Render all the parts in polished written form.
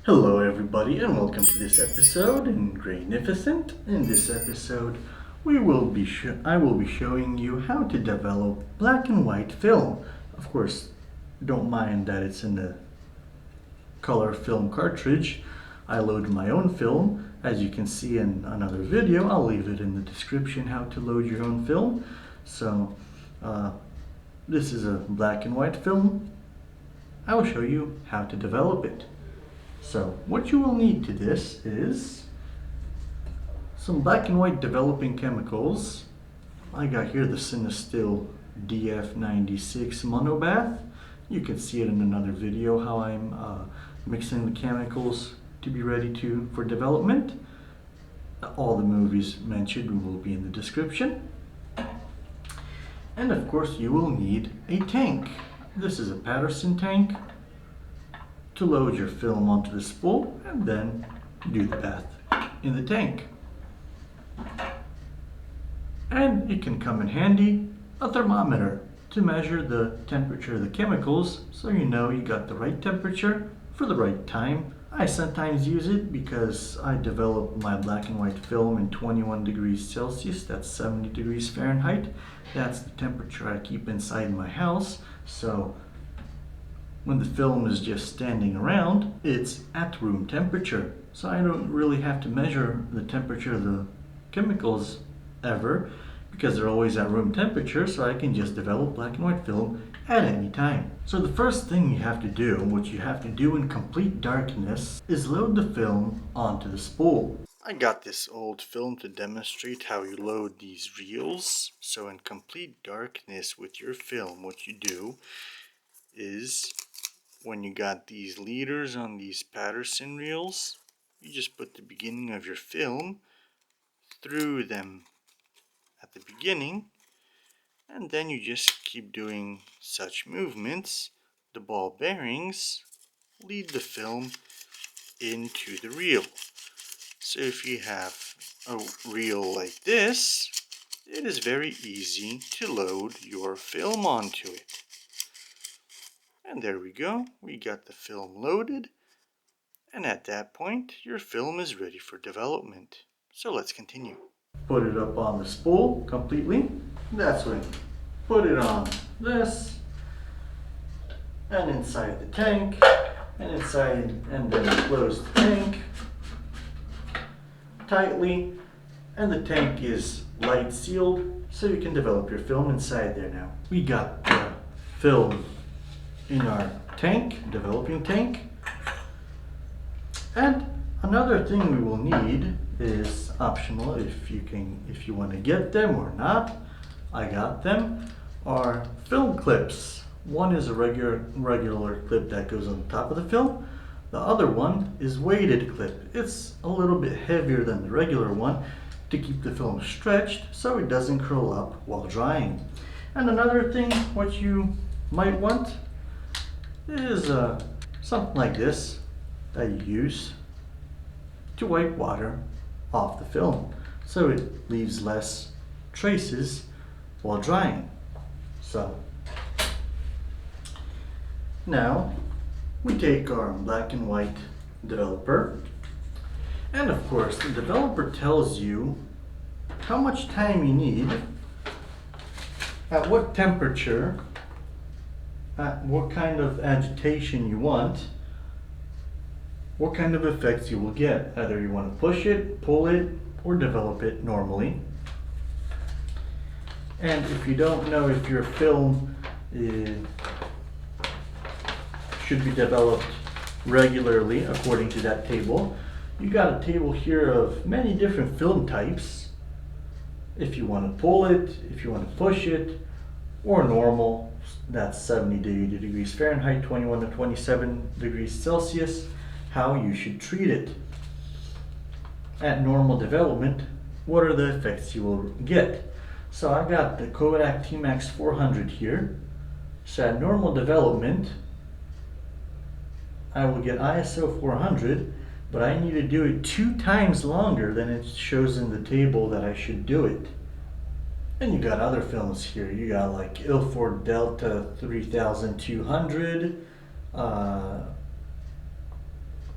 Hello everybody and welcome to this episode in Grainificent. In this episode I will be showing you how to develop black and white film. Of course, don't mind that it's in the color film cartridge. I load my own film, as you can see in another video. I'll leave it in the description how to load your own film. So this is a black and white film. I will show you how to develop it. So what you will need to this is some black and white developing chemicals. I got here the Cinestill Df96 Monobath. You can see it in another video how I'm mixing the chemicals to be ready for development. All the movies mentioned will be in the description. And of course you will need a tank. This is a Patterson tank to load your film onto the spool and then do the bath in the tank. And it can come in handy a thermometer to measure the temperature of the chemicals so you know you got the right temperature for the right time. I sometimes use it because I develop my black and white film in 21 degrees Celsius, that's 70 degrees Fahrenheit. That's the temperature I keep inside my house. So when the film is just standing around, it's at room temperature. So I don't really have to measure the temperature of the chemicals ever because they're always at room temperature, so I can just develop black and white film at any time. So the first thing you have to do, what you have to do in complete darkness, is load the film onto the spool. I got this old film to demonstrate how you load these reels. So in complete darkness with your film, what you do is when you got these leaders on these Patterson reels, you just put the beginning of your film through them at the beginning, and then you just keep doing such movements. The ball bearings lead the film into the reel. So if you have a reel like this, it is very easy to load your film onto it. And there we go, we got the film loaded, and at that point your film is ready for development. So let's continue. Put it up on the spool completely. That's when put it on this, and inside the tank, and inside, and then close the tank tightly, and the tank is light sealed so you can develop your film inside there. Now we got the film in our tank, developing tank. And another thing we will need is optional if you want to get them or not. I got them, are film clips. One is a regular clip that goes on top of the film. The other one is weighted clip. It's a little bit heavier than the regular one to keep the film stretched so it doesn't curl up while drying. And another thing what you might want is something like this that you use to wipe water off the film so it leaves less traces while drying. So now we take our black and white developer, and of course the developer tells you how much time you need, at what temperature, at what kind of agitation you want, what kind of effects you will get. Either you want to push it, pull it, or develop it normally. And if you don't know if your film should be developed regularly according to that table, you got a table here of many different film types. If you want to pull it, if you want to push it, or normal, that's 70 degrees Fahrenheit, 21 to 27 degrees Celsius, how you should treat it. At normal development, what are the effects you will get? So I got the Kodak T-Max 400 here. So at normal development, I will get ISO 400, but I need to do it 2 times longer than it shows in the table that I should do it. And you got other films here. You got like Ilford Delta 3200,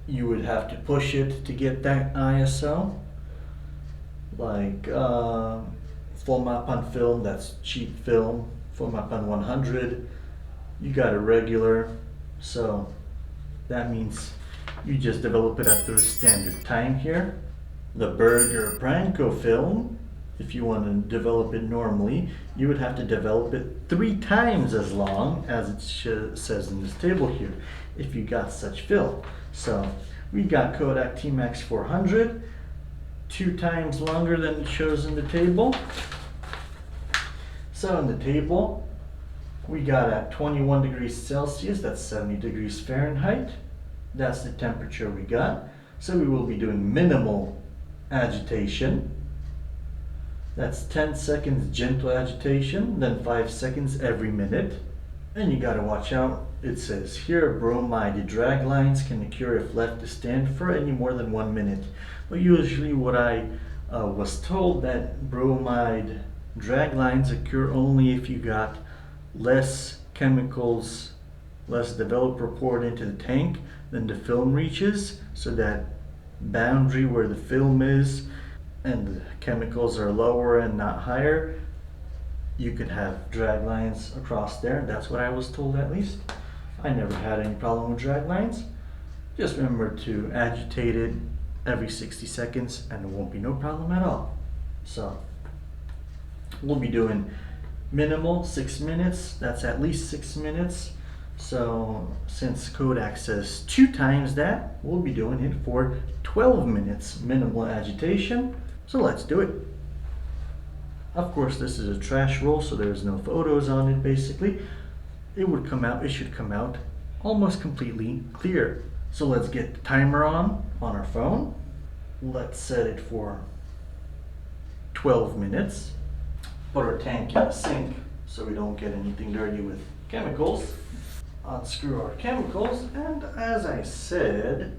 you would have to push it to get that ISO. Like full map on film, that's cheap film. Full map on 100, you got a regular. So that means you just develop it at the standard time here. The Berger Branco film, if you want to develop it normally, you would have to develop it 3 times as long as it says in this table here, if you got such film. So we got Kodak T-Max 400, 2 times longer than it shows in the table. So in the table, we got at 21 degrees Celsius, that's 70 degrees Fahrenheit. That's the temperature we got. So we will be doing minimal agitation. That's 10 seconds gentle agitation, then 5 seconds every minute. And you gotta watch out. It says here, bromide drag lines can occur if left to stand for any more than 1 minute. But usually what I was told that bromide drag lines occur only if you got less chemicals, less developer poured into the tank than the film reaches. So that boundary where the film is and the chemicals are lower and not higher, you could have drag lines across there. That's what I was told, at least. I never had any problem with drag lines. Just remember to agitate it every 60 seconds and it won't be no problem at all. So we'll be doing minimal 6 minutes. That's at least 6 minutes. So since Kodak says 2 times that, we'll be doing it for 12 minutes minimal agitation. So let's do it. Of course, this is a trash roll, so there's no photos on it. Basically, it should come out almost completely clear. So let's get the timer on our phone. Let's set it for 12 minutes. Put our tank in the sink so we don't get anything dirty with chemicals. Unscrew our chemicals, and as I said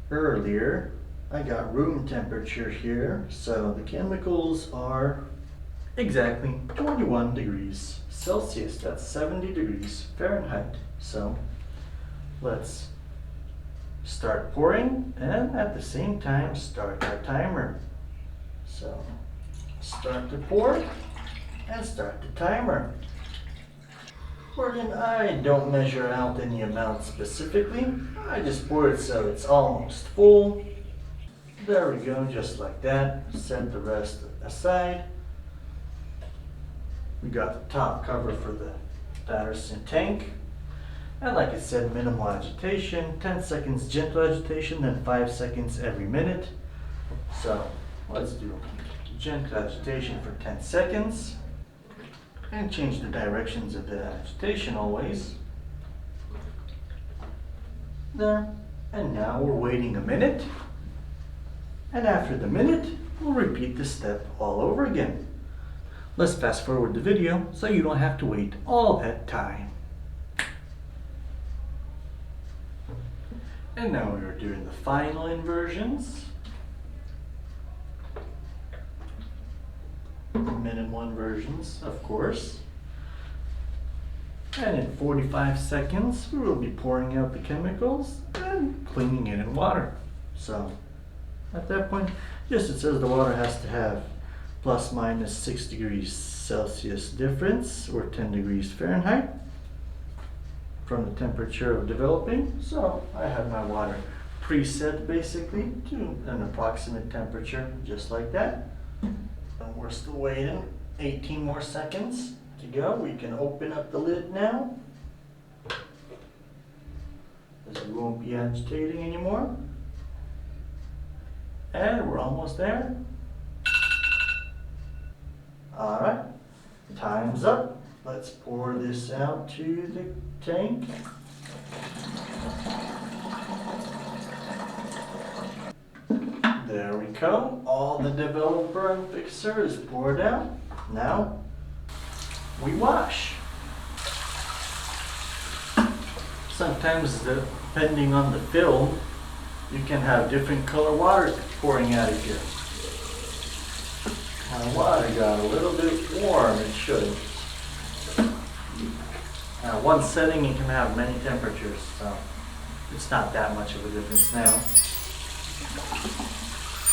earlier, I got room temperature here, so the chemicals are exactly 21 degrees Celsius. That's 70 degrees Fahrenheit. So let's start pouring and at the same time start our timer. So start to pour and start the timer. I don't measure out any amount specifically. I just pour it so it's almost full. There we go, just like that. Set the rest aside. We got the top cover for the Patterson tank. And like I said, minimal agitation, 10 seconds gentle agitation, then 5 seconds every minute. So let's do gentle agitation for 10 seconds. And change the directions of the agitation always. There. And now we're waiting a minute. And after the minute, we'll repeat the step all over again. Let's fast forward the video so you don't have to wait all that time. And now we are doing the final inversions. Minimal inversions, of course. And in 45 seconds, we will be pouring out the chemicals and cleaning it in water. So at that point, yes, it says the water has to have plus minus 6 degrees Celsius difference, or 10 degrees Fahrenheit from the temperature of developing. So I have my water preset basically to an approximate temperature, just like that. And we're still waiting 18 more seconds to go. We can open up the lid now, as we won't be agitating anymore. And we're almost there. Alright, time's up. Let's pour this out to the tank. There we go. All the developer and fixer is poured out. Now we wash. Sometimes, depending on the film, you can have different color water pouring out of here. My water got a little bit warm, it should. Now one setting you can have many temperatures, so It's not that much of a difference now.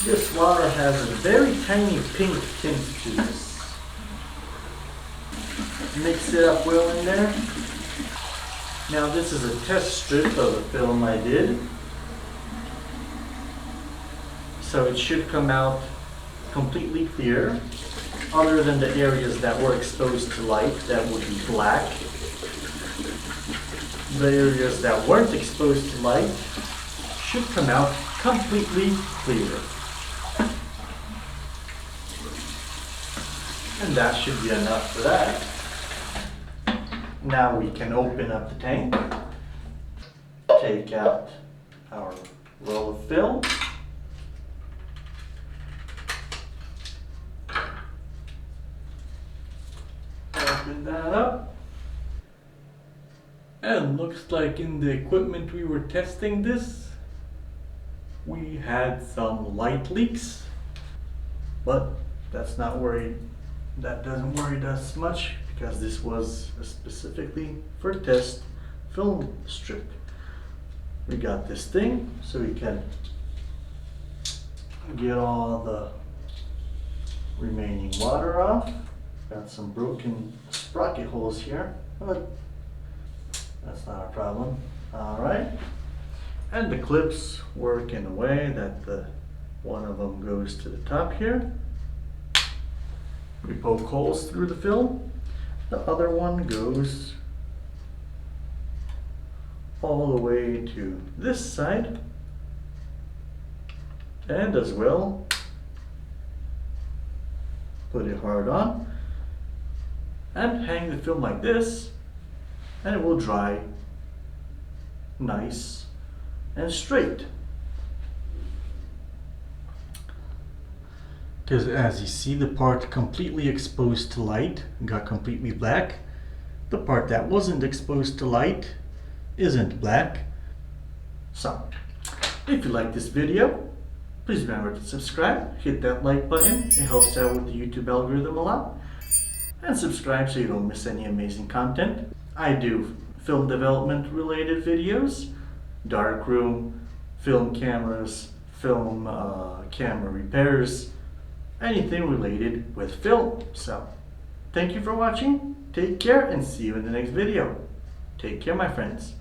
This water has a very tiny pink tint to this. Mix it up well in there. Now this is a test strip of a film I did. So it should come out completely clear, other than the areas that were exposed to light that would be black. The areas that weren't exposed to light should come out completely clear. And that should be enough for that. Now we can open up the tank, take out our roll of film, open that up, and looks like in the equipment we were testing this, we had some light leaks, but that doesn't worry us much, because this was specifically for test film strip. We got this thing so we can get all the remaining water off. Got some broken sprocket holes here, but that's not a problem. Alright, and the clips work in a way that one of them goes to the top here. We poke holes through the film. The other one goes all the way to this side, and as well put it hard on and hang the film like this, and it will dry nice and straight. Because as you see, the part completely exposed to light got completely black. The part that wasn't exposed to light isn't black. So, if you like this video, please remember to subscribe, hit that like button, it helps out with the YouTube algorithm a lot. And subscribe so you don't miss any amazing content. I do film development related videos, darkroom, film cameras, film camera repairs, anything related with film. So, thank you for watching, take care, and see you in the next video. Take care, my friends.